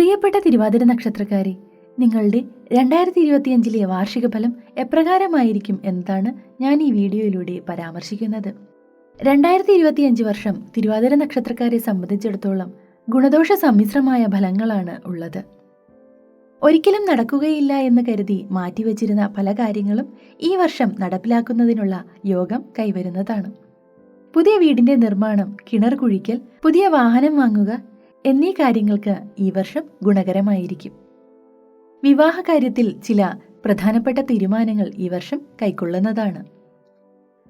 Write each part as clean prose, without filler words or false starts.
പ്രിയപ്പെട്ട തിരുവാതിര നക്ഷത്രക്കാരെ, നിങ്ങളുടെ 2025 വാർഷിക ഫലം എപ്രകാരമായിരിക്കും എന്നതാണ് ഞാൻ ഈ വീഡിയോയിലൂടെ പരാമർശിക്കുന്നത്. 2025 വർഷം തിരുവാതിര നക്ഷത്രക്കാരെ സംബന്ധിച്ചിടത്തോളം ഗുണദോഷ സമ്മിശ്രമായ ഫലങ്ങളാണ് ഉള്ളത്. ഒരിക്കലും നടക്കുകയില്ല എന്ന് കരുതി മാറ്റിവെച്ചിരുന്ന പല കാര്യങ്ങളും ഈ വർഷം നടപ്പിലാക്കുന്നതിനുള്ള യോഗം കൈവരുന്നതാണ്. പുതിയ വീടിന്റെ നിർമ്മാണം, കിണർ കുഴിക്കൽ, പുതിയ വാഹനം വാങ്ങുക എന്നീ കാര്യങ്ങൾക്ക് ഈ വർഷം ഗുണകരമായിരിക്കും. വിവാഹ കാര്യത്തിൽ ചില പ്രധാനപ്പെട്ട തീരുമാനങ്ങൾ ഈ വർഷം കൈക്കൊള്ളുന്നതാണ്.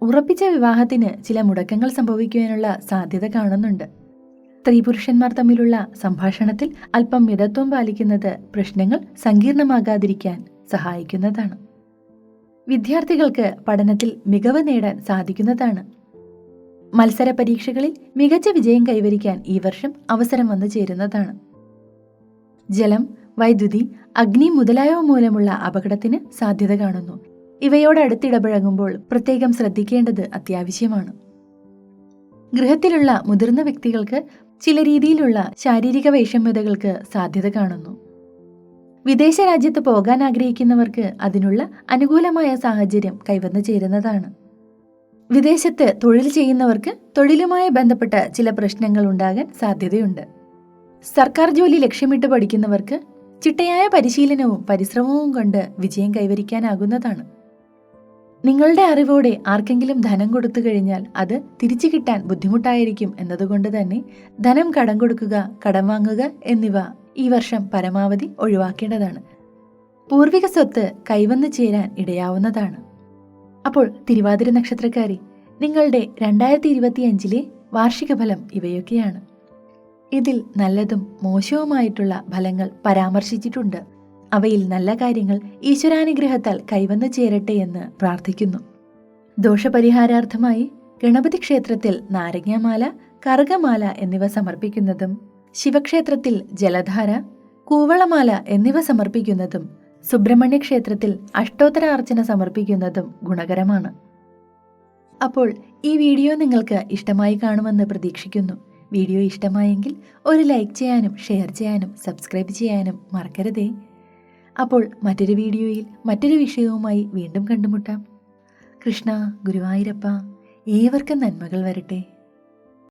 ഉറപ്പിച്ച വിവാഹത്തിന് ചില മുടക്കങ്ങൾ സംഭവിക്കുവാനുള്ള സാധ്യത കാണുന്നുണ്ട്. സ്ത്രീ പുരുഷന്മാർ തമ്മിലുള്ള സംഭാഷണത്തിൽ അല്പം മിതത്വം പാലിക്കുന്നത് പ്രശ്നങ്ങൾ സങ്കീർണമാകാതിരിക്കാൻ സഹായിക്കുന്നതാണ്. വിദ്യാർത്ഥികൾക്ക് പഠനത്തിൽ മികവ് നേടാൻ സാധിക്കുന്നതാണ്. മത്സര പരീക്ഷകളിൽ മികച്ച വിജയം കൈവരിക്കാൻ ഈ വർഷം അവസരം വന്നു ചേരുന്നതാണ്. ജലം, വൈദ്യുതി, അഗ്നി മുതലായവ മൂലമുള്ള അപകടത്തിന് സാധ്യത കാണുന്നു. ഇവയോടടുത്തിടപഴകുമ്പോൾ പ്രത്യേകം ശ്രദ്ധിക്കേണ്ടത് അത്യാവശ്യമാണ്. ഗൃഹത്തിലുള്ള മുതിർന്ന വ്യക്തികൾക്ക് ചില രീതിയിലുള്ള ശാരീരിക വൈഷമ്യതകൾക്ക് സാധ്യത കാണുന്നു. വിദേശ രാജ്യത്ത് പോകാൻ ആഗ്രഹിക്കുന്നവർക്ക് അതിനുള്ള അനുകൂലമായ സാഹചര്യം കൈവന്നു ചേരുന്നതാണ്. വിദേശത്ത് തൊഴിൽ ചെയ്യുന്നവർക്ക് തൊഴിലുമായി ബന്ധപ്പെട്ട ചില പ്രശ്നങ്ങൾ ഉണ്ടാകാൻ സാധ്യതയുണ്ട്. സർക്കാർ ജോലി ലക്ഷ്യമിട്ട് പഠിക്കുന്നവർക്ക് ചിട്ടയായ പരിശീലനവും പരിശ്രമവും കൊണ്ട് വിജയം കൈവരിക്കാനാകുന്നതാണ്. നിങ്ങളുടെ അറിവോടെ ആർക്കെങ്കിലും ധനം കൊടുത്തു കഴിഞ്ഞാൽ അത് തിരിച്ചു കിട്ടാൻ ബുദ്ധിമുട്ടായിരിക്കും എന്നതുകൊണ്ട് തന്നെ ധനം കടം കൊടുക്കുക, കടം വാങ്ങുക എന്നിവ ഈ വർഷം പരമാവധി ഒഴിവാക്കേണ്ടതാണ്. പൂർവിക സ്വത്ത് കൈവന്നു ചേരാൻ ഇടയാവുന്നതാണ്. അപ്പോൾ തിരുവാതിര നക്ഷത്രക്കാരെ, നിങ്ങളുടെ 2025 വാർഷിക ഫലം ഇവയൊക്കെയാണ്. ഇതിൽ നല്ലതും മോശവുമായിട്ടുള്ള ഫലങ്ങൾ പരാമർശിച്ചിട്ടുണ്ട്. അവയിൽ നല്ല കാര്യങ്ങൾ ഈശ്വരാനുഗ്രഹത്താൽ കൈവന്നു ചേരട്ടെ എന്ന് പ്രാർത്ഥിക്കുന്നു. ദോഷപരിഹാരാർത്ഥമായി ഗണപതി ക്ഷേത്രത്തിൽ നാരങ്ങാമാല, കറുകമാല എന്നിവ സമർപ്പിക്കുന്നതും, ശിവക്ഷേത്രത്തിൽ ജലധാര, കൂവളമാല എന്നിവ സമർപ്പിക്കുന്നതും, സുബ്രഹ്മണ്യ ക്ഷേത്രത്തിൽ അഷ്ടോത്തരാർച്ചന സമർപ്പിക്കുന്നതും ഗുണകരമാണ്. അപ്പോൾ ഈ വീഡിയോ നിങ്ങൾക്ക് ഇഷ്ടമായി കാണുമെന്ന് പ്രതീക്ഷിക്കുന്നു. വീഡിയോ ഇഷ്ടമായെങ്കിൽ ഒരു ലൈക്ക് ചെയ്യാനും ഷെയർ ചെയ്യാനും സബ്സ്ക്രൈബ് ചെയ്യാനും മറക്കരുതേ. അപ്പോൾ മറ്റൊരു വീഡിയോയിൽ മറ്റൊരു വിഷയവുമായി വീണ്ടും കണ്ടുമുട്ടാം. കൃഷ്ണ, ഗുരുവായൂരപ്പ, ഏവർക്കും നന്മകൾ വരട്ടെ.